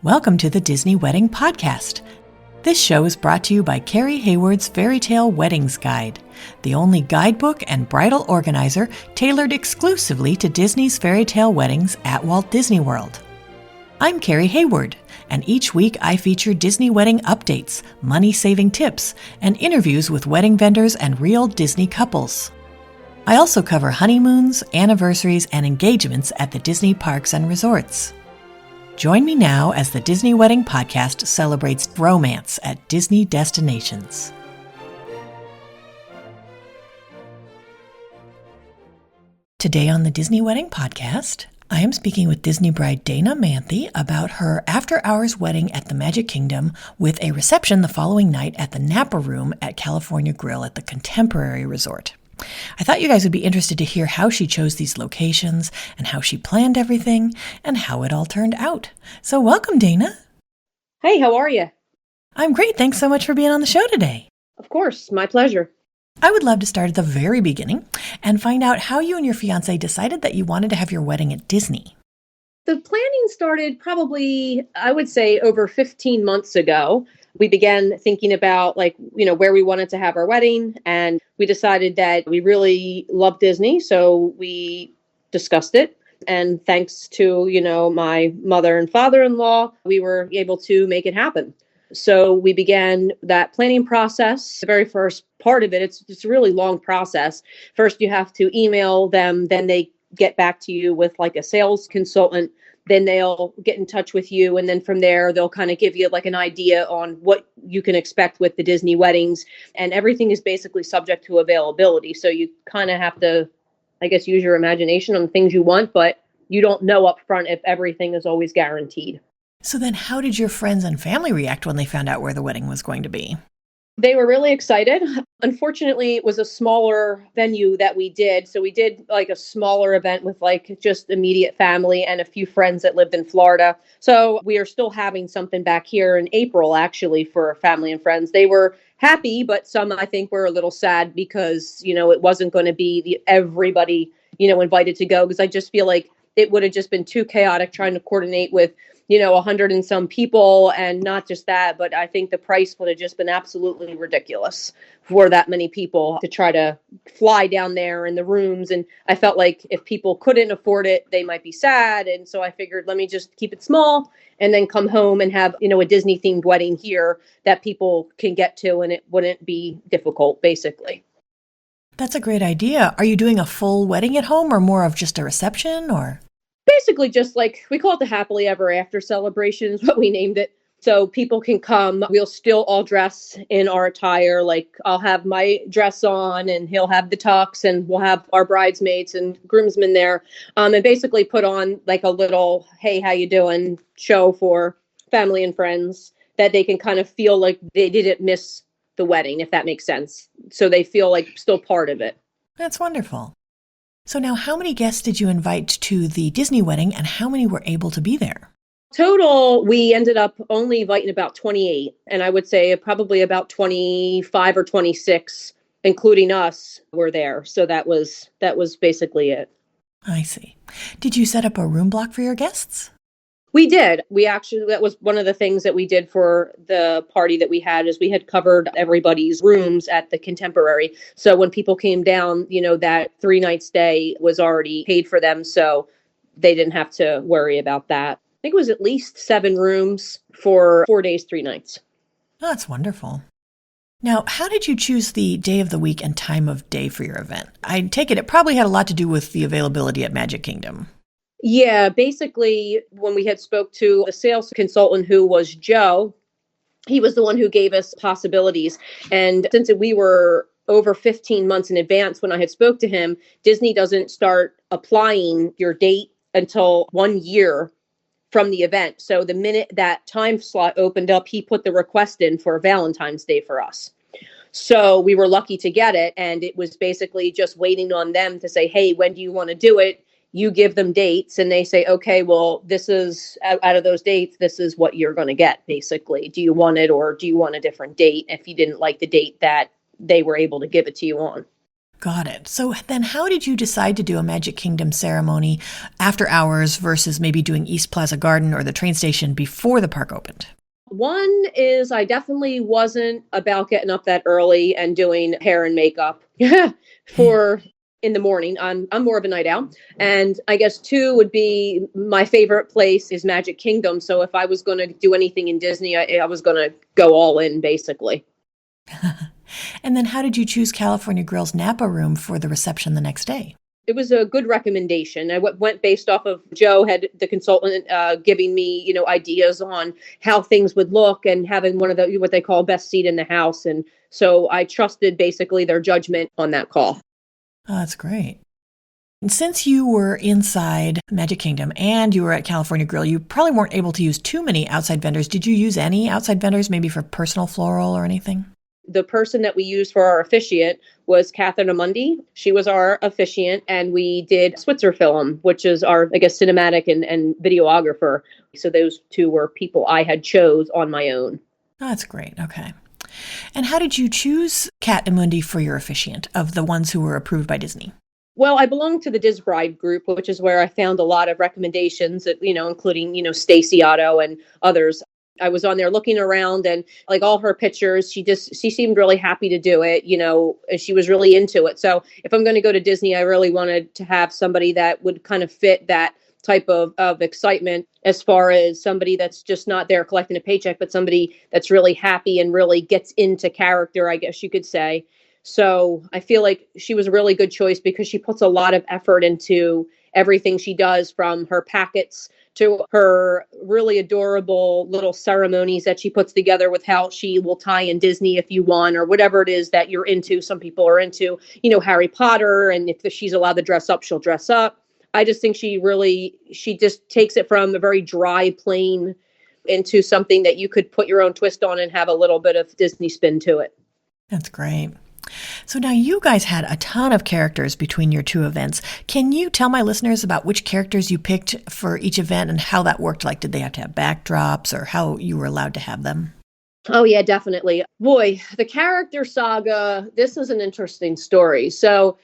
Welcome to the Disney Wedding Podcast. This show is brought to you by Carrie Hayward's Fairy Tale Weddings Guide, the only guidebook and bridal organizer tailored exclusively to Disney's fairy tale weddings at Walt Disney World. I'm Carrie Hayward, and each week I feature Disney wedding updates, money-saving tips, and interviews with wedding vendors and real Disney couples. I also cover honeymoons, anniversaries, and engagements at the Disney parks and resorts. Join me now as the Disney Wedding Podcast celebrates romance at Disney destinations. Today on the Disney Wedding Podcast, I am speaking with Disney bride Dana Manthey about her after-hours wedding at the Magic Kingdom with a reception the following night at the Napa Room at California Grill at the Contemporary Resort. I thought you guys would be interested to hear how she chose these locations and how she planned everything and how it all turned out. So welcome, Dana. Hey, how are you? I'm great. Thanks so much for being on the show today. Of course, my pleasure. I would love to start at the very beginning and find out how you and your fiancé decided that you wanted to have your wedding at Disney. The planning started probably, I would say, over 15 months ago. We began thinking about where we wanted to have our wedding, and we decided that we really love Disney. So we discussed it. And thanks to, my mother and father-in-law, we were able to make it happen. So we began that planning process. The very first part of it, it's a really long process. First, you have to email them, then they get back to you with like a sales consultant. Then they'll get in touch with you. And then from there, they'll kind of give you like an idea on what you can expect with the Disney weddings. And everything is basically subject to availability. So you kind of have to, I guess, use your imagination on the things you want, but you don't know up front if everything is always guaranteed. So then how did your friends and family react when they found out where the wedding was going to be? They were really excited. Unfortunately, it was a smaller venue that we did. So we did like a smaller event with like just immediate family and a few friends that lived in Florida. So we are still having something back here in April, actually, for family and friends. They were happy, but some I think were a little sad because, it wasn't going to be everybody, invited to go, because I just feel like it would have just been too chaotic trying to coordinate with 100 and some people. And not just that, but I think the price would have just been absolutely ridiculous for that many people to try to fly down there in the rooms. And I felt like if people couldn't afford it, they might be sad. And so I figured, let me just keep it small and then come home and have, a Disney themed wedding here that people can get to, and it wouldn't be difficult, basically. That's a great idea. Are you doing a full wedding at home or more of just a reception or? Basically, just like we call it the happily ever after celebration is what we named it. So people can come. We'll still all dress in our attire. Like I'll have my dress on and he'll have the tux, and we'll have our bridesmaids and groomsmen there. And basically put on like a little, hey, how you doing show for family and friends that they can kind of feel like they didn't miss the wedding, if that makes sense. So they feel like still part of it. That's wonderful. So now, how many guests did you invite to the Disney wedding and how many were able to be there? Total, we ended up only inviting about 28. And I would say probably about 25 or 26, including us, were there. So that was basically it. I see. Did you set up a room block for your guests? We did. That was one of the things that we did for the party that we had, is we had covered everybody's rooms at the Contemporary. So when people came down, that 3-night stay was already paid for them. So they didn't have to worry about that. I think it was at least 7 rooms for 4 days, 3 nights. Oh, that's wonderful. Now, how did you choose the day of the week and time of day for your event? I take it probably had a lot to do with the availability at Magic Kingdom. Yeah, basically, when we had spoke to a sales consultant who was Joe, he was the one who gave us possibilities. And since we were over 15 months in advance when I had spoke to him, Disney doesn't start applying your date until 1 year from the event. So the minute that time slot opened up, he put the request in for Valentine's Day for us. So we were lucky to get it. And it was basically just waiting on them to say, hey, when do you want to do it? You give them dates and they say, okay, well, this is out of those dates, this is what you're going to get, basically. Do you want it, or do you want a different date if you didn't like the date that they were able to give it to you on? Got it. So then how did you decide to do a Magic Kingdom ceremony after hours versus maybe doing East Plaza Garden or the train station before the park opened? One is I definitely wasn't about getting up that early and doing hair and makeup for in the morning. I'm more of a night owl. And I guess two would be my favorite place is Magic Kingdom. So if I was going to do anything in Disney, I was going to go all in basically. And then how did you choose California Grill's Napa room for the reception the next day? It was a good recommendation. I went based off of Joe, had the consultant giving me, ideas on how things would look and having one of the what they call best seat in the house. And so I trusted basically their judgment on that call. Oh, that's great. And since you were inside Magic Kingdom and you were at California Grill, you probably weren't able to use too many outside vendors. Did you use any outside vendors, maybe for personal floral or anything? The person that we used for our officiant was Catherine Amundi. She was our officiant, and we did Switzer Film, which is our, I guess, cinematic and videographer. So those two were people I had chose on my own. Oh, that's great. Okay. And how did you choose Cat Amundi for your officiant of the ones who were approved by Disney? Well, I belong to the Disbride group, which is where I found a lot of recommendations that, including, Stacey Otto and others. I was on there looking around and like all her pictures, she seemed really happy to do it, and she was really into it. So if I'm going to go to Disney, I really wanted to have somebody that would kind of fit that type of excitement as far as somebody that's just not there collecting a paycheck, but somebody that's really happy and really gets into character, I guess you could say. So I feel like she was a really good choice because she puts a lot of effort into everything she does, from her packets to her really adorable little ceremonies that she puts together with how she will tie in Disney if you want, or whatever it is that you're into. Some people are into, Harry Potter, and if she's allowed to dress up, she'll dress up. I just think she just takes it from a very dry, plain into something that you could put your own twist on and have a little bit of Disney spin to it. That's great. So now you guys had a ton of characters between your two events. Can you tell my listeners about which characters you picked for each event and how that worked? Like, did they have to have backdrops or how you were allowed to have them? Oh, yeah, definitely. Boy, the character saga, this is an interesting story. So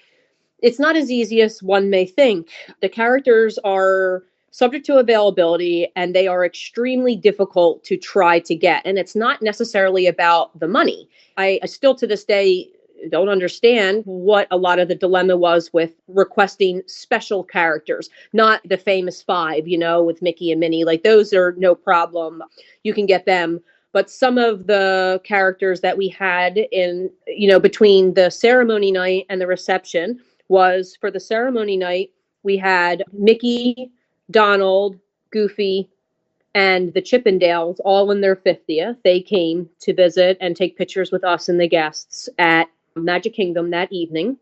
it's not as easy as one may think. The characters are subject to availability and they are extremely difficult to try to get. And it's not necessarily about the money. I still to this day don't understand what a lot of the dilemma was with requesting special characters, not the famous five, with Mickey and Minnie. Like those are no problem. You can get them. But some of the characters that we had in, between the ceremony night and the reception was for the ceremony night, we had Mickey, Donald, Goofy, and the Chippendales all in their 50th. They came to visit and take pictures with us and the guests at Magic Kingdom that evening.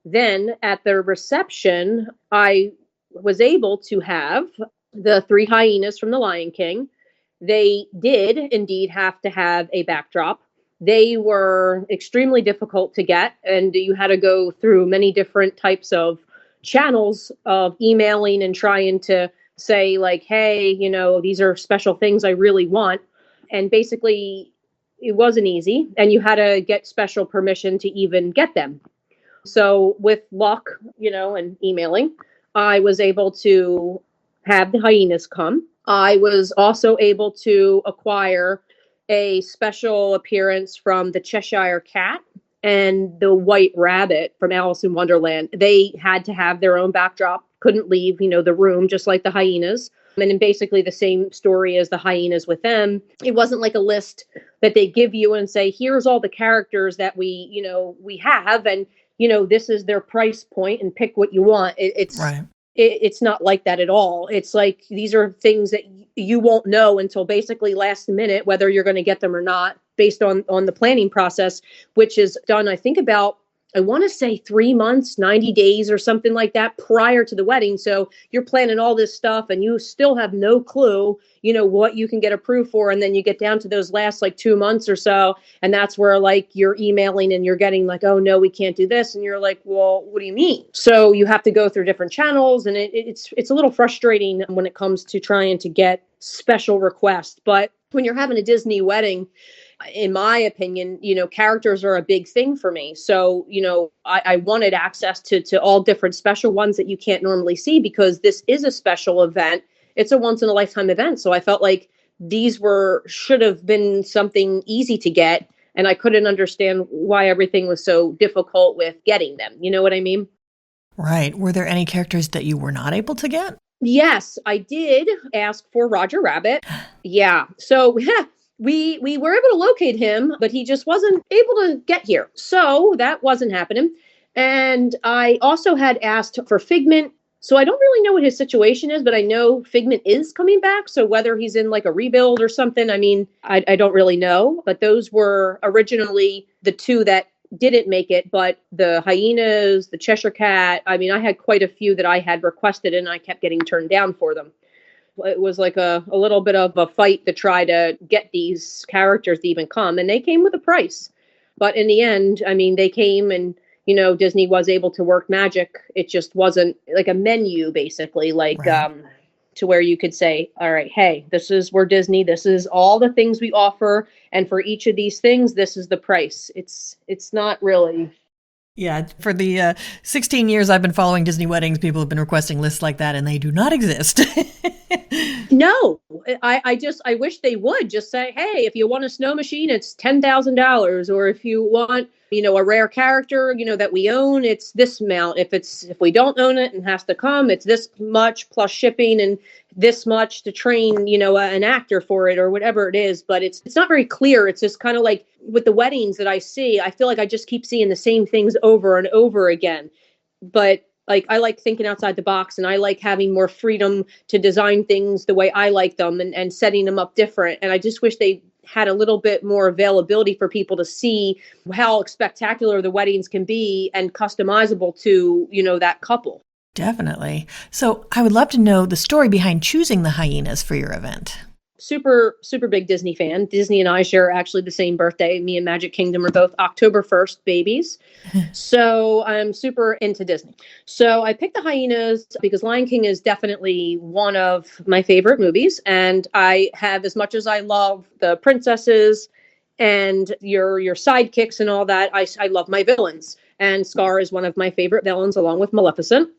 Then at the reception, I was able to have the three hyenas from The Lion King. They did indeed have to have a backdrop. They were extremely difficult to get, and you had to go through many different types of channels of emailing and trying to say like, hey, these are special things I really want. And basically it wasn't easy, and you had to get special permission to even get them. So with luck, and emailing, I was able to have the hyenas come. I was also able to acquire a special appearance from the Cheshire Cat and the White Rabbit from Alice in Wonderland. They had to have their own backdrop, couldn't leave, the room, just like the hyenas. And in basically the same story as the hyenas with them. It wasn't like a list that they give you and say, here's all the characters that we have, and, this is their price point and pick what you want. It's right. It's not like that at all. It's like, these are things that you won't know until basically last minute, whether you're going to get them or not, based on the planning process, which is done, I think about, I want to say 3 months, 90 days or something like that prior to the wedding. So you're planning all this stuff and you still have no clue, what you can get approved for. And then you get down to those last like 2 months or so. And that's where like you're emailing and you're getting like, oh no, we can't do this. And you're like, well, what do you mean? So you have to go through different channels, and it's a little frustrating when it comes to trying to get special requests. But when you're having a Disney wedding, in my opinion, characters are a big thing for me. So, I wanted access to all different special ones that you can't normally see because this is a special event. It's a once in a lifetime event. So I felt like these should have been something easy to get. And I couldn't understand why everything was so difficult with getting them. You know what I mean? Right. Were there any characters that you were not able to get? Yes, I did ask for Roger Rabbit. Yeah. So we were able to locate him, but he just wasn't able to get here. So that wasn't happening. And I also had asked for Figment. So I don't really know what his situation is, but I know Figment is coming back. So whether he's in like a rebuild or something, I mean, I don't really know. But those were originally the two that didn't make it, but the hyenas, the Cheshire Cat, I mean, I had quite a few that I had requested and I kept getting turned down for them. It was like a little bit of a fight to try to get these characters to even come, and they came with a price. But in the end, I mean, they came and, Disney was able to work magic. It just wasn't like a menu, basically, like, Right. to where you could say, all right, hey, we're Disney. This is all the things we offer. And for each of these things, this is the price. It's not really. Yeah, for the 16 years I've been following Disney weddings, people have been requesting lists like that, and they do not exist. No, I wish they would just say, hey, if you want a snow machine, it's $10,000. Or if you want, a rare character, that we own, it's this amount. If we don't own it and has to come, it's this much plus shipping and this much to train, an actor for it or whatever it is. But it's not very clear. It's just kind of like with the weddings that I see, I feel like I just keep seeing the same things over and over again. But like, I like thinking outside the box and I like having more freedom to design things the way I like them and setting them up different. And I just wish they had a little bit more availability for people to see how spectacular the weddings can be and customizable to, that couple. Definitely. So I would love to know the story behind choosing the hyenas for your event. Super, super big Disney fan. Disney and I share actually the same birthday. Me and Magic Kingdom are both October 1st babies. So I'm super into Disney. So I picked the hyenas because Lion King is definitely one of my favorite movies. And I have, as much as I love the princesses and your sidekicks and all that, I love my villains. And Scar is one of my favorite villains along with Maleficent.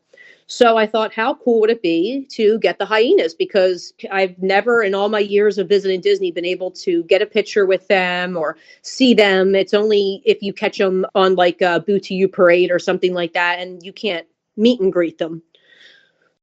So I thought, how cool would it be to get the hyenas? Because I've never, in all my years of visiting Disney, been able to get a picture with them or see them. It's only if you catch them on like a Boo to You parade or something like that, and you can't meet and greet them.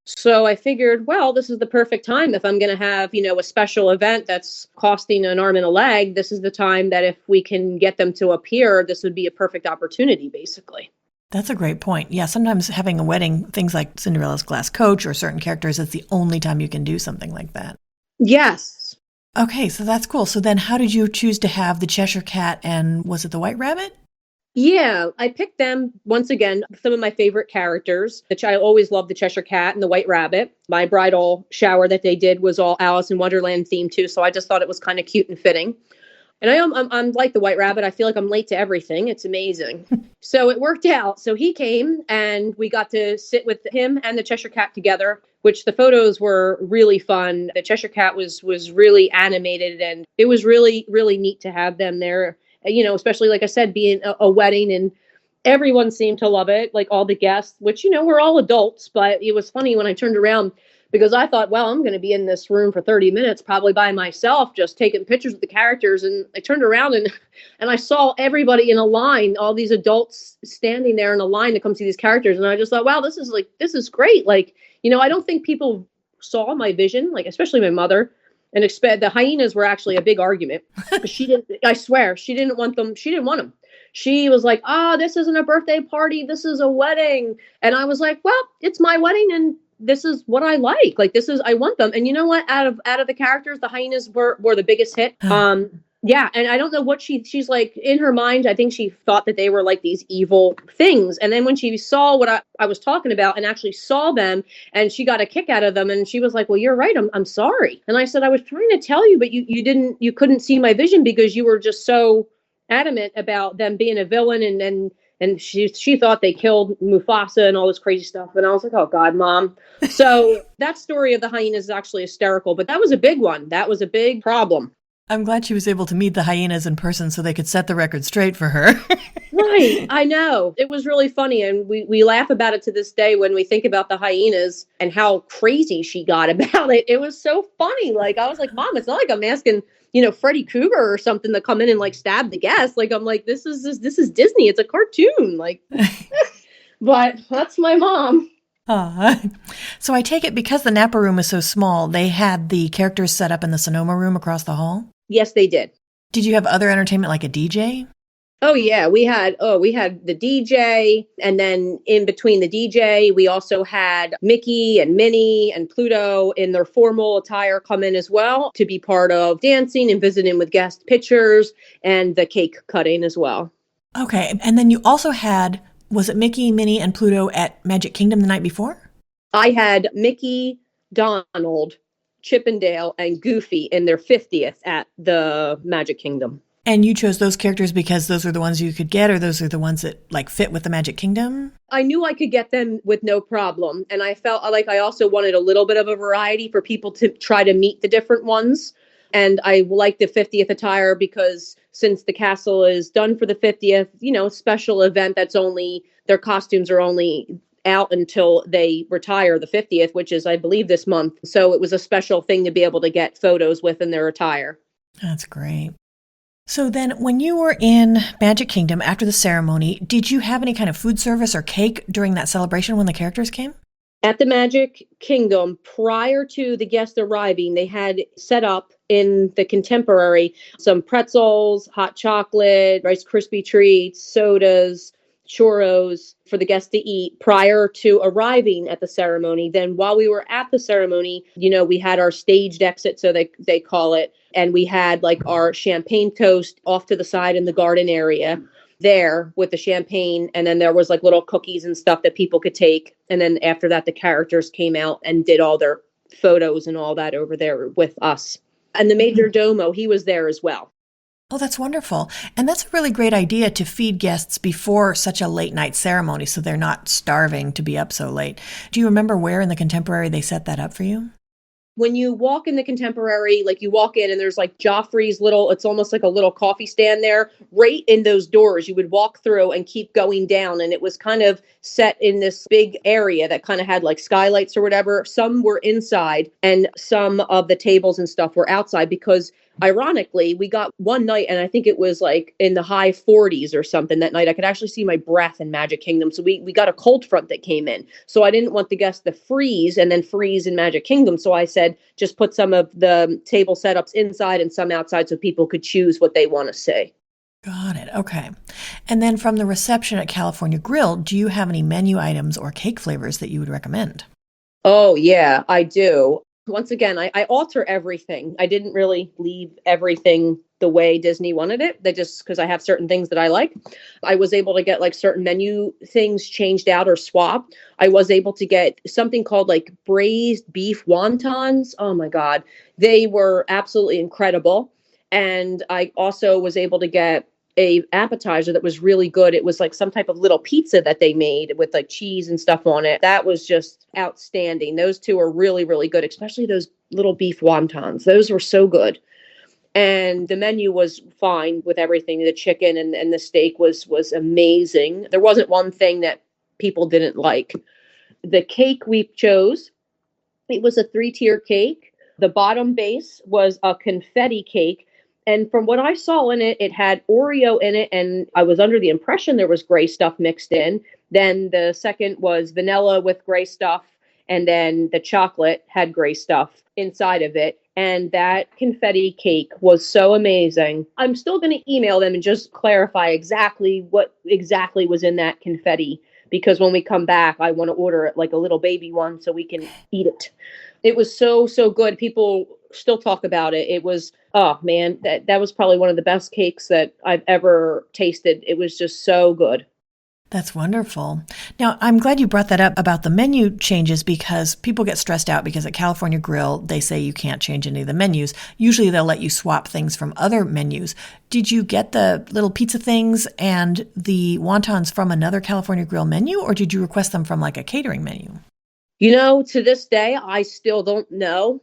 So I figured, well, this is the perfect time. If I'm going to have, a special event that's costing an arm and a leg, this is the time that if we can get them to appear, this would be a perfect opportunity, basically. That's a great point. Yeah, sometimes having a wedding, things like Cinderella's glass coach or certain characters, it's the only time you can do something like that. Yes. Okay, so that's cool. So then how did you choose to have the Cheshire Cat and was it the White Rabbit? Yeah, I picked them once again, some of my favorite characters, which I always loved the Cheshire Cat and the White Rabbit. My bridal shower that they did was all Alice in Wonderland themed too, so I just thought it was kind of cute and fitting. And I'm like the White Rabbit. I feel like I'm late to everything. It's amazing. So it worked out. So he came and we got to sit with him and the Cheshire Cat together, which the photos were really fun. The Cheshire Cat was really animated and it was really, really neat to have them there, especially like I said, being a wedding and everyone seemed to love it. Like all the guests, which, we're all adults, but it was funny when I turned around because I thought, well, I'm going to be in this room for 30 minutes, probably by myself, just taking pictures of the characters. And I turned around and I saw everybody in a line, all these adults standing there in a line to come see these characters. And I just thought, wow, this is great. Like, I don't think people saw my vision, like, especially my mother. And the hyenas were actually a big argument. I swear, she didn't want them. She didn't want them. She was like, this isn't a birthday party. This is a wedding. And I was like, well, it's my wedding. And this is what I like. Like, I want them. And you know what? Out of the characters, the hyenas were the biggest hit. Yeah. And I don't know what she's like in her mind. I think she thought that they were like these evil things. And then when she saw what I was talking about and actually saw them and she got a kick out of them and she was like, well, you're right. I'm sorry. And I said, I was trying to tell you, but you couldn't see my vision because you were just so adamant about them being a villain and she thought they killed Mufasa and all this crazy stuff. And I was like, oh, God, Mom. So that story of the hyenas is actually hysterical. But that was a big one. That was a big problem. I'm glad she was able to meet the hyenas in person so they could set the record straight for her. Right. I know. It was really funny. And we laugh about it to this day when we think about the hyenas and how crazy she got about it. It was so funny. Like, I was like, Mom, it's not like I'm asking, Freddy Krueger or something to come in and like stab the guest. Like, I'm like, this is Disney. It's a cartoon. Like, but that's my mom. So I take it because the Napa room is so small, they had the characters set up in the Sonoma room across the hall? Yes, they did. Did you have other entertainment like a DJ? Oh yeah, we had the DJ, and then in between the DJ, we also had Mickey and Minnie and Pluto in their formal attire come in as well to be part of dancing and visiting with guest pitchers and the cake cutting as well. Okay, and then you also had, was it Mickey, Minnie, and Pluto at Magic Kingdom the night before? I had Mickey, Donald, Chippendale, and Goofy in their 50th at the Magic Kingdom. And you chose those characters because those are the ones you could get, or those are the ones that like fit with the Magic Kingdom? I knew I could get them with no problem. And I felt like I also wanted a little bit of a variety for people to try to meet the different ones. And I like the 50th attire because since the castle is done for the 50th, special event their costumes are only out until they retire the 50th, which is, I believe, this month. So it was a special thing to be able to get photos with in their attire. That's great. So then when you were in Magic Kingdom after the ceremony, did you have any kind of food service or cake during that celebration when the characters came? At the Magic Kingdom, prior to the guests arriving, they had set up in the Contemporary some pretzels, hot chocolate, Rice Krispie treats, sodas, churros for the guests to eat prior to arriving at the ceremony. Then while we were at the ceremony, we had our staged exit, so they call it, and we had like our champagne toast off to the side in the garden area there with the champagne, and then there was like little cookies and stuff that people could take. And then after that, the characters came out and did all their photos and all that over there with us. And the Major Domo, he was there as well. Oh, that's wonderful. And that's a really great idea to feed guests before such a late night ceremony so they're not starving to be up so late. Do you remember where in the Contemporary they set that up for you? When you walk in the Contemporary, like you walk in and there's like Joffrey's it's almost like a little coffee stand there. Right in those doors, you would walk through and keep going down. And it was kind of set in this big area that kind of had like skylights or whatever. Some were inside and some of the tables and stuff were outside because ironically, we got one night, and I think it was like in the high 40s or something that night. I could actually see my breath in Magic Kingdom. So we got a cold front that came in. So I didn't want the guests to freeze and then freeze in Magic Kingdom. So I said, just put some of the table setups inside and some outside so people could choose what they want to see. Got it. Okay. And then from the reception at California Grill, do you have any menu items or cake flavors that you would recommend? Oh, yeah, I do. Once again, I alter everything. I didn't really leave everything the way Disney wanted it. Because I have certain things that I like. I was able to get like certain menu things changed out or swapped. I was able to get something called like braised beef wontons. Oh my God. They were absolutely incredible. And I also was able to get a appetizer that was really good. It was like some type of little pizza that they made with like cheese and stuff on it. That was just outstanding. Those two are really, really good, especially those little beef wontons. Those were so good. And the menu was fine with everything. The chicken and the steak was amazing. There wasn't one thing that people didn't like. The cake we chose, it was a 3-tier cake. The bottom base was a confetti cake. And from what I saw in it, it had Oreo in it, and I was under the impression there was gray stuff mixed in. Then the second was vanilla with gray stuff, and then the chocolate had gray stuff inside of it. And that confetti cake was so amazing. I'm still going to email them and just clarify exactly what exactly was in that confetti, because when we come back, I want to order it like a little baby one so we can eat it. It was so, so good. People still talk about it. It was, oh man, that was probably one of the best cakes that I've ever tasted. It was just so good. That's wonderful. Now, I'm glad you brought that up about the menu changes because people get stressed out because at California Grill, they say you can't change any of the menus. Usually they'll let you swap things from other menus. Did you get the little pizza things and the wontons from another California Grill menu, or did you request them from like a catering menu? To this day, I still don't know.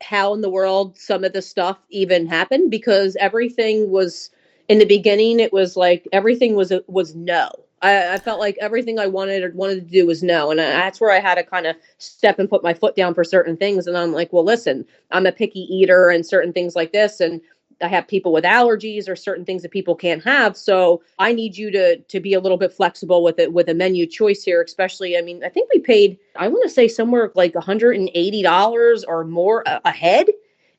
how in the world some of this stuff even happened, because everything was, in the beginning, it was like everything was no. I felt like everything I wanted to do was no, and that's where I had to kind of step and put my foot down for certain things. And I'm like, well, listen, I'm a picky eater and certain things like this, and I have people with allergies or certain things that people can't have. So I need you to be a little bit flexible with it, with a menu choice here, especially. I mean, I think we paid, I want to say somewhere like $180 or more a head.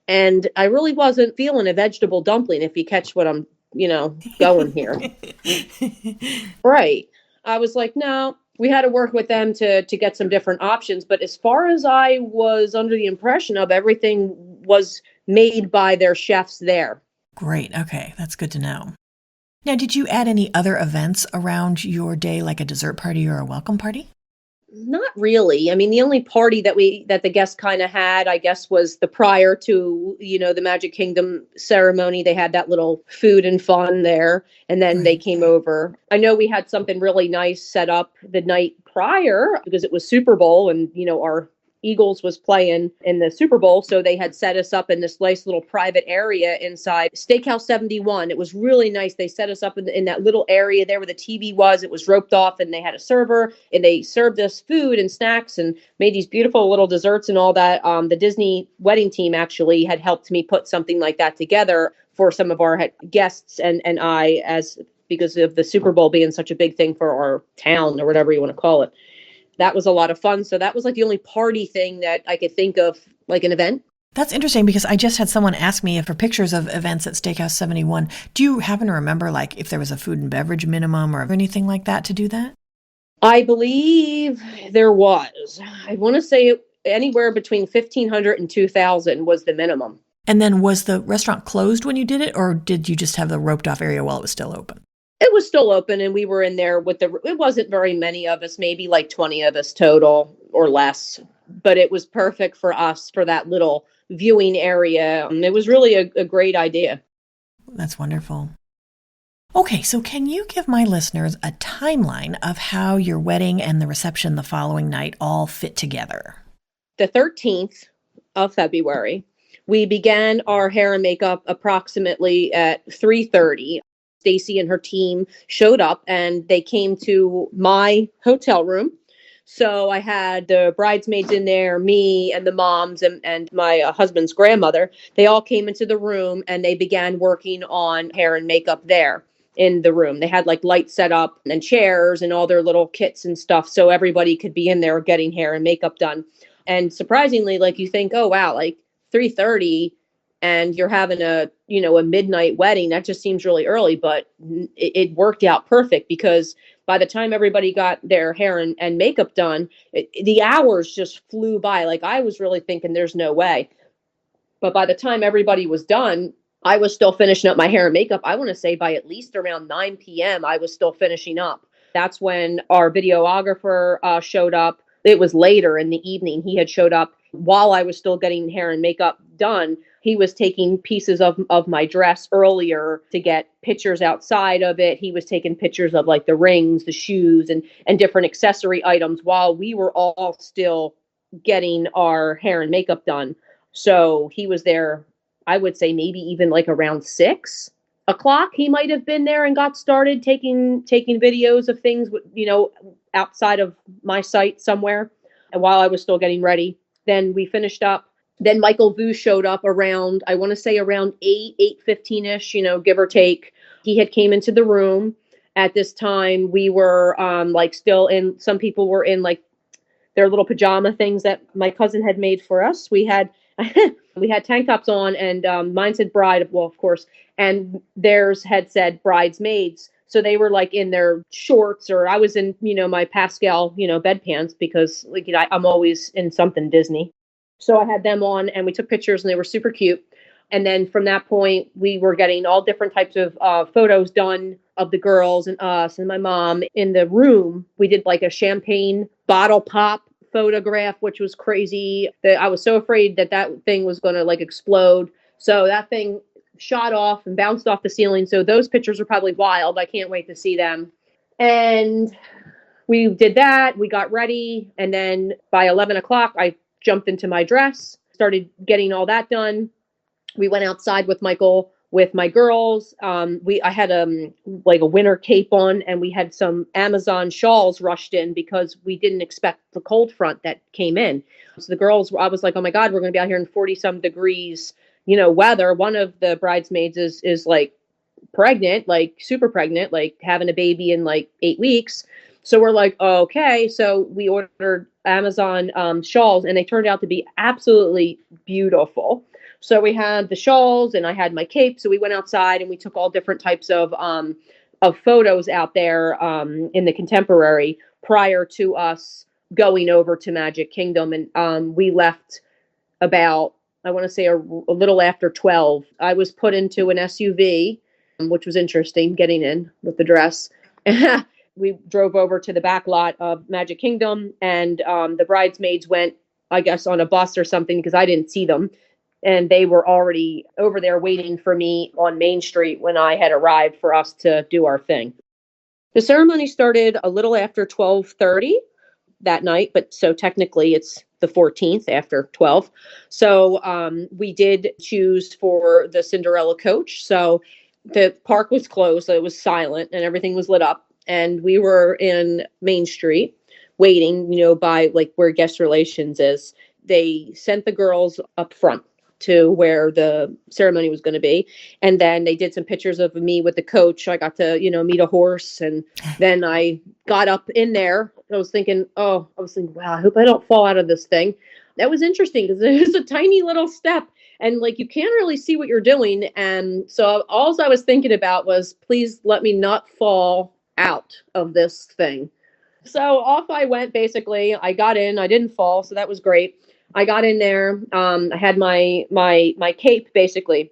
And I really wasn't feeling a vegetable dumpling, if you catch what I'm, going here. Right. I was like, no, we had to work with them to get some different options. But as far as I was under the impression of, everything was made by their chefs there. Great. Okay. That's good to know. Now, did you add any other events around your day, like a dessert party or a welcome party? Not really. I mean, the only party that the guests kind of had, I guess, was the prior to, the Magic Kingdom ceremony. They had that little food and fun there, and then they came over. I know we had something really nice set up the night prior because it was Super Bowl, and our Eagles was playing in the Super Bowl, so they had set us up in this nice little private area inside Steakhouse 71. It was really nice. They set us up in that little area there where the TV was. It was roped off, and they had a server, and they served us food and snacks and made these beautiful little desserts and all that. The Disney wedding team actually had helped me put something like that together for some of our guests and I, as because of the Super Bowl being such a big thing for our town, or whatever you want to call it. That was a lot of fun. So that was like the only party thing that I could think of, like an event. That's interesting, because I just had someone ask me for pictures of events at Steakhouse 71. Do you happen to remember, like, if there was a food and beverage minimum or anything like that to do that? I believe there was. I want to say anywhere between 1,500 and 2,000 was the minimum. And then was the restaurant closed when you did it, or did you just have the roped off area while it was still open? It was still open, and we were in there it wasn't very many of us, maybe like 20 of us total or less, but it was perfect for us for that little viewing area. It was really a great idea. That's wonderful. Okay, so can you give my listeners a timeline of how your wedding and the reception the following night all fit together? The 13th of February, we began our hair and makeup approximately at 3:30. Stacy and her team showed up, and they came to my hotel room. So I had the bridesmaids in there, me and the moms and my husband's grandmother. They all came into the room, and they began working on hair and makeup there in the room. They had like lights set up and chairs and all their little kits and stuff, so everybody could be in there getting hair and makeup done. And surprisingly, like, you think, oh wow, like 3:30 and you're having a midnight wedding, that just seems really early, but it worked out perfect, because by the time everybody got their hair and makeup done, the hours just flew by. Like, I was really thinking there's no way, but by the time everybody was done, I was still finishing up my hair and makeup. I want to say by at least around 9 p.m. I was still finishing up. That's when our videographer showed up. It was later in the evening. He had showed up while I was still getting hair and makeup done. He was taking pieces of my dress earlier to get pictures outside of it. He was taking pictures of like the rings, the shoes, and different accessory items while we were all still getting our hair and makeup done. So he was there, I would say maybe even like around 6 o'clock. He might have been there and got started taking videos of things, outside of my site somewhere. And while I was still getting ready, then we finished up. Then Michael Vu showed up around, I want to say around 8:15ish, give or take. He had came into the room. At this time, we were still in, some people were in like their little pajama things that my cousin had made for us. We had we had tank tops on, and mine said bride, well, of course, and theirs had said bridesmaids. So they were like in their shorts, or I was in, my Pascal, bed pants, because I'm always in something Disney. So I had them on, and we took pictures, and they were super cute. And then from that point, we were getting all different types of photos done of the girls and us and my mom in the room. We did like a champagne bottle pop photograph, which was crazy. That I was so afraid that thing was going to like explode. So that thing shot off and bounced off the ceiling. So those pictures are probably wild. I can't wait to see them. And we did that. We got ready. And then by 11 o'clock, I jumped into my dress, started getting all that done. We went outside with Michael with my girls. I had like a winter cape on, and we had some Amazon shawls rushed in because we didn't expect the cold front that came in. So the girls, I was like, oh my God, we're going to be out here in 40 some degrees, weather. One of the bridesmaids is like pregnant, like super pregnant, like having a baby in like 8 weeks. So we're like, okay. So we ordered Amazon shawls, and they turned out to be absolutely beautiful. So we had the shawls, and I had my cape. So we went outside and we took all different types of photos out there in the contemporary prior to us going over to Magic Kingdom. And we left about, I want to say a little after 12. I was put into an SUV, which was interesting getting in with the dress. We drove over to the back lot of Magic Kingdom, and the bridesmaids went, I guess, on a bus or something because I didn't see them. And they were already over there waiting for me on Main Street when I had arrived for us to do our thing. The ceremony started a little after 12:30 that night, but so technically it's the 14th after 12. So we did choose for the Cinderella coach. So the park was closed, so it was silent and everything was lit up. And we were in Main Street waiting, by like where guest relations is. They sent the girls up front to where the ceremony was going to be. And then they did some pictures of me with the coach. I got to, meet a horse. And then I got up in there. I was thinking, wow, I hope I don't fall out of this thing. That was interesting because it was a tiny little step, and like you can't really see what you're doing. And so all I was thinking about was, please let me not fall out of this thing. So off I went, basically. I got in, I didn't fall, so that was great. I got in there. I had my cape, basically.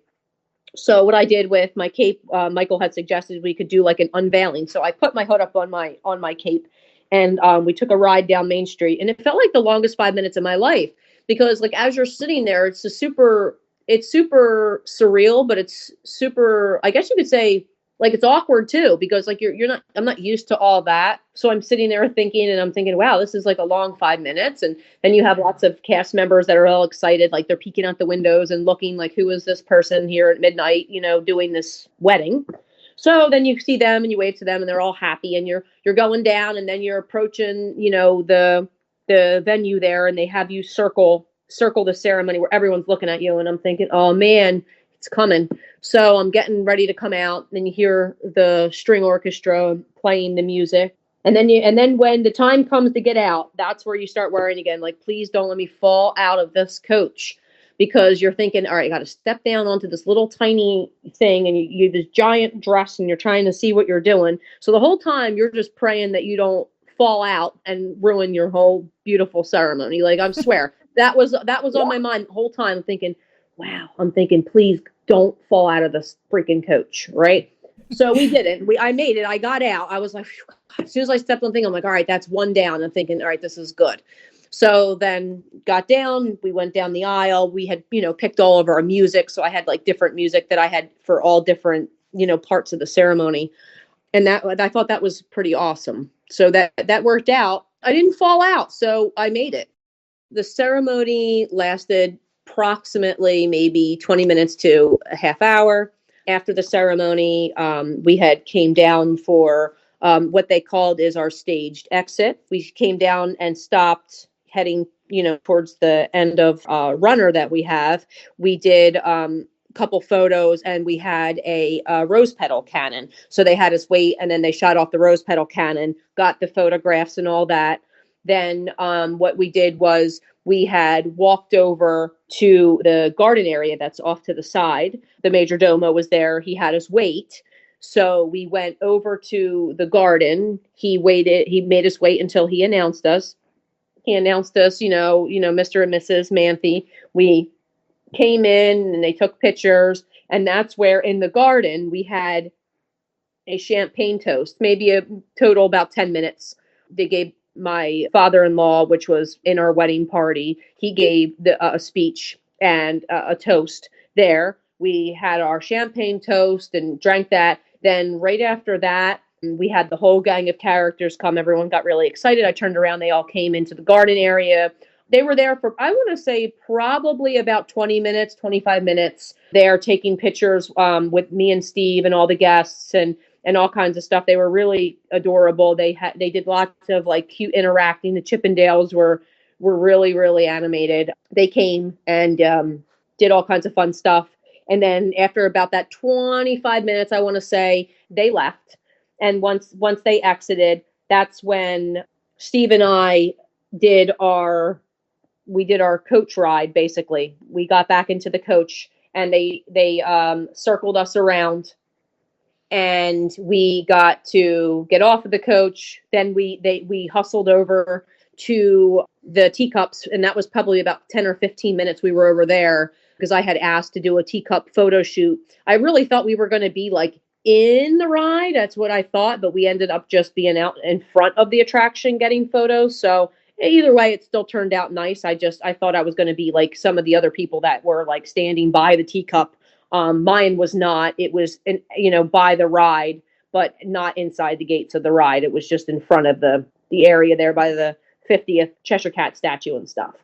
So what I did with my cape, Michael had suggested we could do like an unveiling. So I put my hood up on my cape, and we took a ride down Main Street, and it felt like the longest 5 minutes of my life because, like, as you're sitting there, it's super surreal, but it's super, I guess you could say, like, it's awkward too because like I'm not used to all that. So I'm sitting there thinking, and I'm thinking, wow, this is like a long 5 minutes. And then you have lots of cast members that are all excited, like they're peeking out the windows and looking like, who is this person here at midnight, doing this wedding. So then you see them and you wave to them and they're all happy, and you're going down, and then you're approaching, the venue there, and they have you circle the ceremony where everyone's looking at you. And I'm thinking, oh man, it's coming. So I'm getting ready to come out, and you hear the string orchestra playing the music. And then when the time comes to get out, that's where you start worrying again, like, please don't let me fall out of this coach, because you're thinking, all right, you got to step down onto this little tiny thing, and you this giant dress, and you're trying to see what you're doing. So the whole time you're just praying that you don't fall out and ruin your whole beautiful ceremony. Like, I swear that was on my mind the whole time, thinking, wow, I'm thinking, please don't fall out of this freaking coach, right? So we didn't. I made it. I got out. I was like, as soon as I stepped on the thing, I'm like, all right, that's one down. I'm thinking, all right, this is good. So then got down. We went down the aisle. We had, picked all of our music. So I had like different music that I had for all different, parts of the ceremony. And I thought that was pretty awesome. So that worked out. I didn't fall out. So I made it. The ceremony lasted approximately maybe 20 minutes to a half hour. After the ceremony, we had came down for what they called is our staged exit. We came down and stopped heading, towards the end of runner that we have. We did a couple photos, and we had a rose petal cannon. So they had us wait, and then they shot off the rose petal cannon, got the photographs and all that. Then what we did was we had walked over to the garden area that's off to the side. The major domo was there. He had us wait. So we went over to the garden. He waited. He made us wait until he announced us. He announced us, Mr. and Mrs. Manthey. We came in and they took pictures. And that's where in the garden we had a champagne toast, maybe a total about 10 minutes. They gave my father-in-law, which was in our wedding party, he gave a speech and a toast there. We had our champagne toast and drank that. Then right after that, we had the whole gang of characters come. Everyone got really excited. I turned around. They all came into the garden area. They were there for, I want to say, probably about 20 minutes, 25 minutes. They're taking pictures with me and Steve and all the guests and all kinds of stuff. They were really adorable. They did lots of like cute interacting. The Chippendales were really, really animated. They came and did all kinds of fun stuff. And then after about that 25 minutes, I want to say, they left. And once they exited, that's when Steve and I did our we did our coach ride. Basically, we got back into the coach and they circled us around, and we got to get off of the coach. Then we hustled over to the teacups, and that was probably about 10 or 15 minutes we were over there, because I had asked to do a teacup photo shoot. I really thought we were going to be like in the ride. That's what I thought, but we ended up just being out in front of the attraction getting photos. So either way, it still turned out nice. I thought I was going to be like some of the other people that were like standing by the teacup. Mine was not. It was, by the ride, but not inside the gates of the ride. It was just in front of the area there by the 50th Cheshire Cat statue and stuff.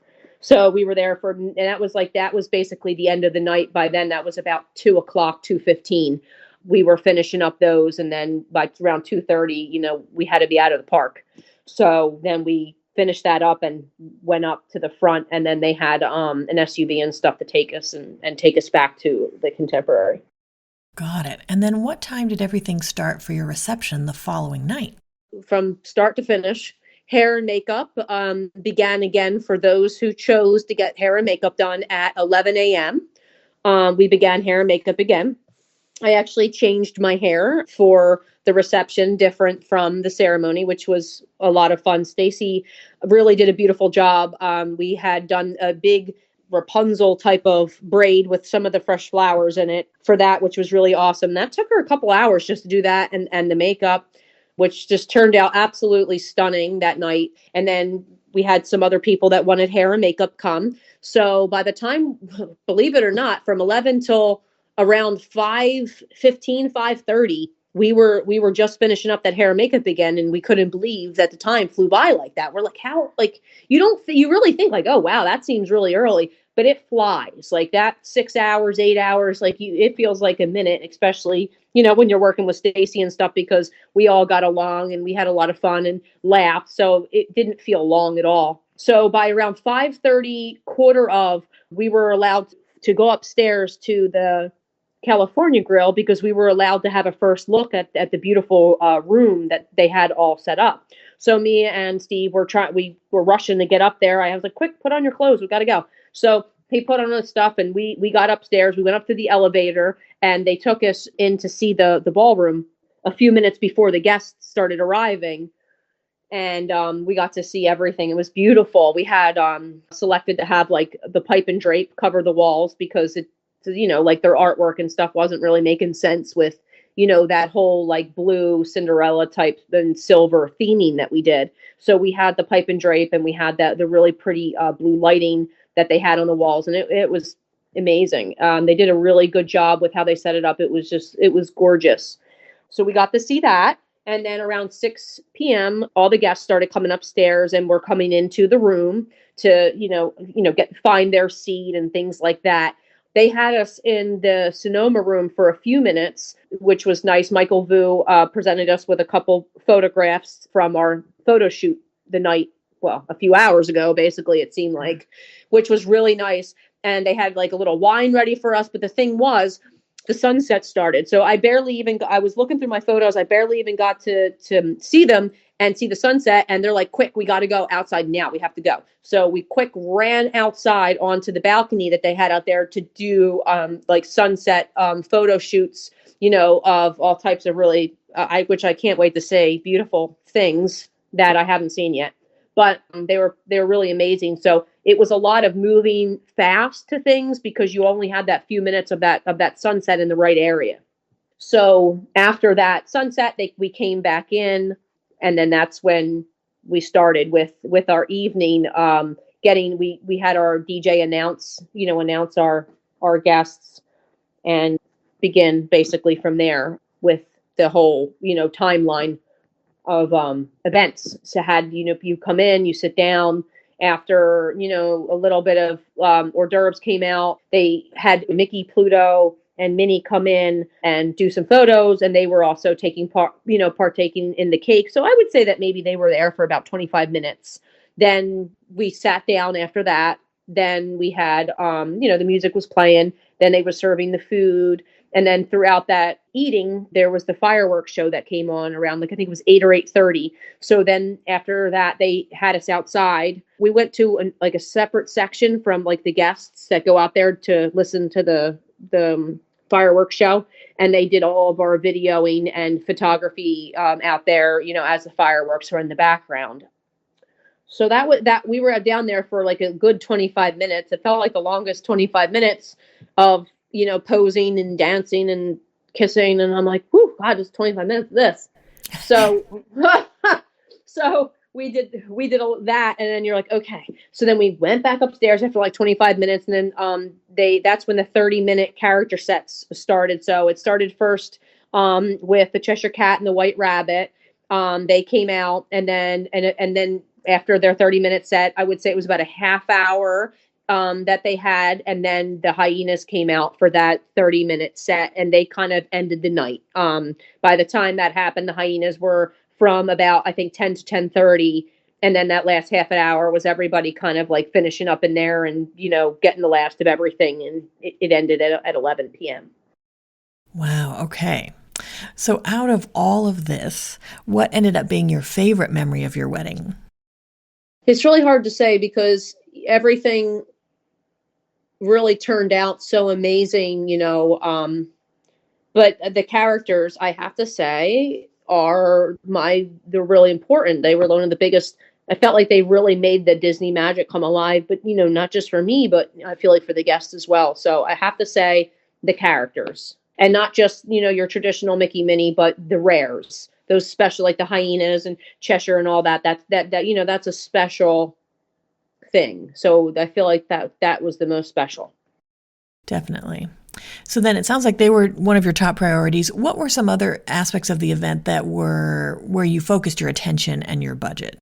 So we were there and that was basically the end of the night. By then, that was about 2:00, 2:15. We were finishing up those, and then by around 2:30, we had to be out of the park. So then we finished that up and went up to the front, and then they had an SUV and stuff to take us and take us back to the Contemporary. Got it. And then what time did everything start for your reception the following night? From start to finish, hair and makeup began again for those who chose to get hair and makeup done at 11 a.m. We began hair and makeup again. I actually changed my hair for the reception, different from the ceremony, which was a lot of fun. Stacy really did a beautiful job. We had done a big Rapunzel type of braid with some of the fresh flowers in it for that, which was really awesome. That took her a couple hours just to do that and the makeup, which just turned out absolutely stunning that night. And then we had some other people that wanted hair and makeup come. So by the time, believe it or not, from 11 till around 5:15, 5:30, we were just finishing up that hair and makeup again, and we couldn't believe that the time flew by like that. We're like, how? Like, you really think like, oh wow, that seems really early, but it flies like that. 6 hours, 8 hours, it feels like a minute, especially when you're working with Stacy and stuff, because we all got along and we had a lot of fun and laughed, so it didn't feel long at all. So by around 5:30, we were allowed to go upstairs to the California Grill, because we were allowed to have a first look at the beautiful room that they had all set up. So me and Steve we were rushing to get up there. I was like, quick, put on your clothes. We got to go. So he put on his stuff, and we got upstairs. We went up to the elevator, and they took us in to see the ballroom a few minutes before the guests started arriving. And we got to see everything. It was beautiful. We had selected to have like the pipe and drape cover the walls, because like their artwork and stuff wasn't really making sense with, that whole like blue Cinderella type and silver theming that we did. So we had the pipe and drape, and we had the really pretty blue lighting that they had on the walls. And it was amazing. They did a really good job with how they set it up. It was gorgeous. So we got to see that. And then around 6 p.m., all the guests started coming upstairs and were coming into the room to, find their seat and things like that. They had us in the Sonoma room for a few minutes, which was nice. Michael Vu presented us with a couple photographs from our photo shoot the night, a few hours ago, basically, it seemed like, which was really nice. And they had like a little wine ready for us. But the thing was, the sunset started. So I was looking through my photos. I barely even got to see them and see the sunset. And they're like, quick, we got to go outside now. We have to go. So we quick ran outside onto the balcony that they had out there to do like sunset photo shoots, of all types of really, which I can't wait to say, beautiful things that I haven't seen yet. But they were really amazing. So it was a lot of moving fast to things, because you only had that few minutes of that sunset in the right area. So after that sunset, we came back in, and then that's when we started with our evening. We had our DJ announce our guests, and begin basically from there with the whole timeline of events. So you come in, you sit down, after, a little bit of hors d'oeuvres came out, they had Mickey, Pluto, and Minnie come in and do some photos, and they were also taking part, partaking in the cake. So I would say that maybe they were there for about 25 minutes. Then we sat down after that. Then we had, the music was playing. Then they were serving the food. And then throughout that eating, there was the fireworks show that came on around, like, I think it was 8 or 8:30. So then after that, they had us outside. We went to a separate section from like the guests that go out there to listen to the fireworks show. And they did all of our videoing and photography out there, as the fireworks were in the background. So that we were down there for like a good 25 minutes. It felt like the longest 25 minutes of, posing and dancing and kissing. And I'm like, whew, God, just 25 minutes of this. So, so we did all that. And then you're like, okay. So then we went back upstairs after like 25 minutes. And then that's when the 30-minute character sets started. So it started first with the Cheshire Cat and the White Rabbit. They came out, and then after their 30-minute set, I would say it was about a half hour that they had, and then the hyenas came out for that 30-minute set, and they kind of ended the night. By the time that happened, the hyenas were from about, I think, 10 to 10:30, and then that last half an hour was everybody kind of like finishing up in there and, getting the last of everything, and it ended at 11 p.m. Wow, okay. So out of all of this, what ended up being your favorite memory of your wedding? It's really hard to say because everything really turned out so amazing, but the characters, I have to say, they're really important. They were one of the biggest. I felt like they really made the Disney magic come alive, but, not just for me, but I feel like for the guests as well. So I have to say the characters, and not just, your traditional Mickey, Minnie, but the rares, those special, like the hyenas and Cheshire and all that. That's a special thing. So I feel like that was the most special. Definitely. So then it sounds like they were one of your top priorities. What were some other aspects of the event that were where you focused your attention and your budget?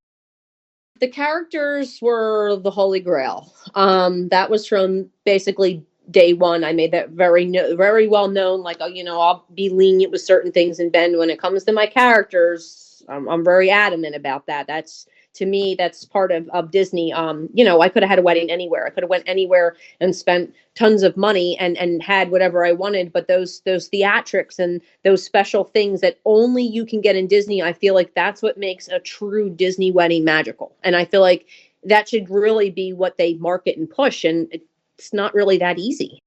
The characters were the Holy Grail. That was from basically day one. I made that very well known. Like, I'll be lenient with certain things, and Ben, when it comes to my characters, I'm very adamant about that. To me, that's part of Disney. I could have had a wedding anywhere. I could have went anywhere and spent tons of money and had whatever I wanted. But those theatrics and those special things that only you can get in Disney, I feel like that's what makes a true Disney wedding magical. And I feel like that should really be what they market and push. And it's not really that easy.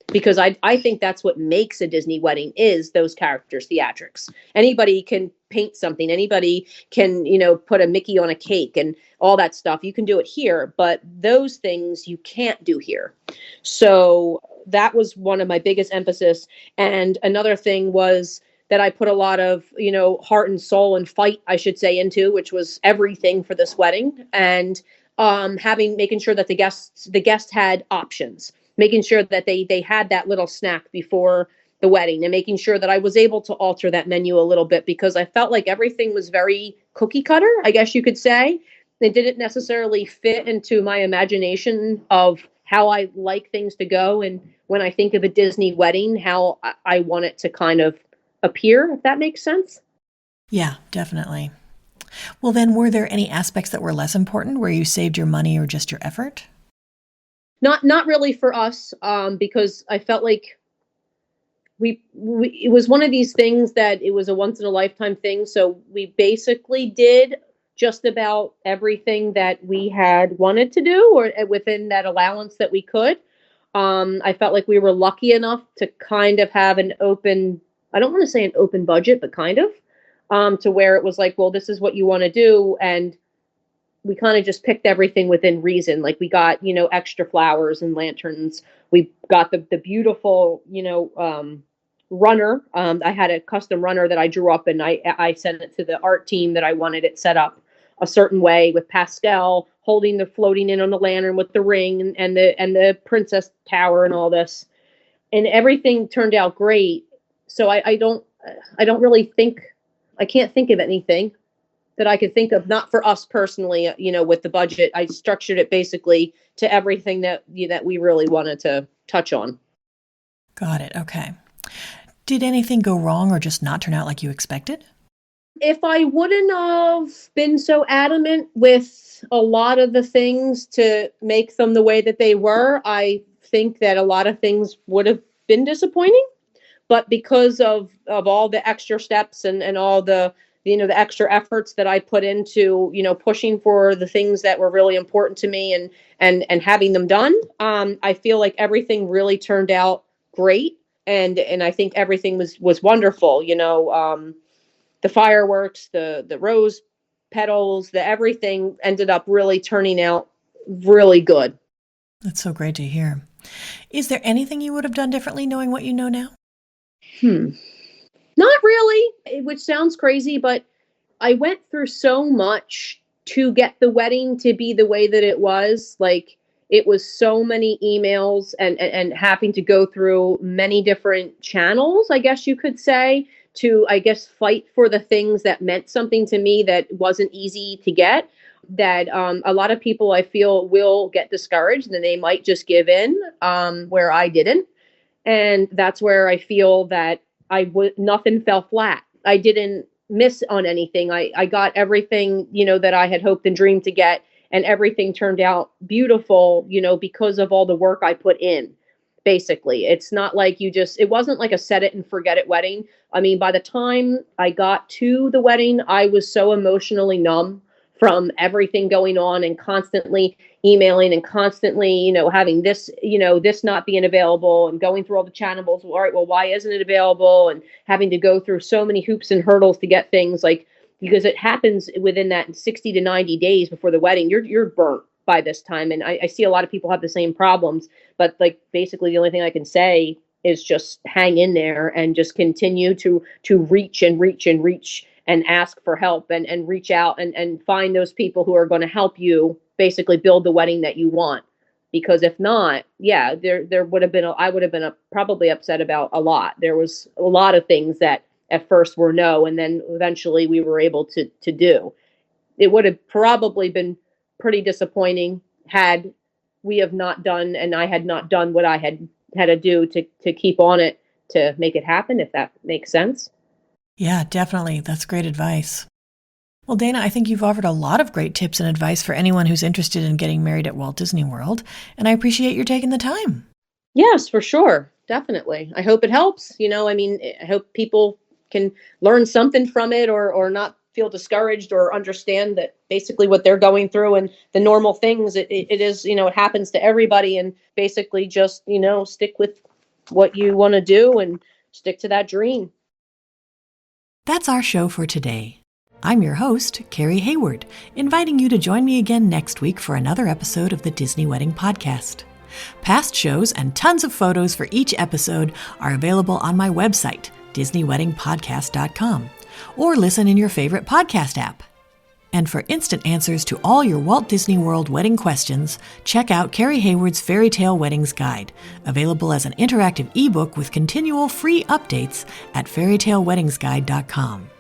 Because I think that's what makes a Disney wedding is those characters, theatrics. Anybody can paint something. Anybody can, put a Mickey on a cake and all that stuff. You can do it here, but those things you can't do here. So that was one of my biggest emphasis. And another thing was that I put a lot of, heart and soul and fight, I should say, into, which was everything for this wedding. And making sure that the guests had options, making sure that they had that little snack before the wedding, and making sure that I was able to alter that menu a little bit, because I felt like everything was very cookie cutter, I guess you could say. It didn't necessarily fit into my imagination of how I like things to go. And when I think of a Disney wedding, how I want it to kind of appear, if that makes sense. Yeah, definitely. Well, then, were there any aspects that were less important where you saved your money or just your effort? Not really for us, because I felt like it was one of these things that it was a once in a lifetime thing. So we basically did just about everything that we had wanted to do, or within that allowance that we could. I felt like we were lucky enough to kind of have an open, I don't want to say an open budget, but kind of, to where it was like, well, this is what you want to do. And we kind of just picked everything within reason. Like we got, extra flowers and lanterns. We got the beautiful, runner. I had a custom runner that I drew up, and I sent it to the art team that I wanted it set up a certain way, with Pascal floating in on the lantern with the ring and the princess tower and all this, and everything turned out great. So I don't really think, I can't think of anything that I could think of, not for us personally, with the budget. I structured it basically to everything that we really wanted to touch on. Got it. Okay. Did anything go wrong or just not turn out like you expected? If I wouldn't have been so adamant with a lot of the things to make them the way that they were, I think that a lot of things would have been disappointing. But because of all the extra steps and all the the extra efforts that I put into pushing for the things that were really important to me and having them done, I feel like everything really turned out great, and I think everything was wonderful. The fireworks, the rose petals, the everything ended up really turning out really good. That's so great to hear. Is there anything you would have done differently knowing what you know now? Not really, which sounds crazy, but I went through so much to get the wedding to be the way that it was. Like, it was so many emails and having to go through many different channels, I guess you could say, to, I guess, fight for the things that meant something to me that wasn't easy to get. That a lot of people, I feel, will get discouraged and they might just give in, where I didn't. And that's where I feel that nothing fell flat. I didn't miss on anything. I got everything, that I had hoped and dreamed to get, and everything turned out beautiful, because of all the work I put in. Basically, it's not like it wasn't like a set it and forget it wedding. I mean, by the time I got to the wedding, I was so emotionally numb from everything going on and constantly emailing and constantly, having this, this not being available and going through all the channels. All right, well, why isn't it available? And having to go through so many hoops and hurdles to get things, like, because it happens within that 60 to 90 days before the wedding, you're burnt by this time. And I see a lot of people have the same problems, but like, basically the only thing I can say is just hang in there and just continue to reach and reach and reach and ask for help and reach out and find those people who are going to help you basically build the wedding that you want. Because if not, yeah, there would have been, I would have been probably upset about a lot. There was a lot of things that at first were no, and then eventually we were able to do. It would have probably been pretty disappointing had we have not done, and I had not done what I had to do to keep on it to make it happen, if that makes sense. Yeah, definitely. That's great advice. Well, Dana, I think you've offered a lot of great tips and advice for anyone who's interested in getting married at Walt Disney World, and I appreciate your taking the time. Yes, for sure. Definitely. I hope it helps. I hope people can learn something from it, or not feel discouraged, or understand that basically what they're going through and the normal things, it is, it happens to everybody, and basically just, stick with what you want to do and stick to that dream. That's our show for today. I'm your host, Carrie Hayward, inviting you to join me again next week for another episode of the Disney Wedding Podcast. Past shows and tons of photos for each episode are available on my website, DisneyWeddingPodcast.com, or listen in your favorite podcast app. And for instant answers to all your Walt Disney World wedding questions, check out Carrie Hayward's Fairy Tale Weddings Guide, available as an interactive ebook with continual free updates at fairytaleweddingsguide.com.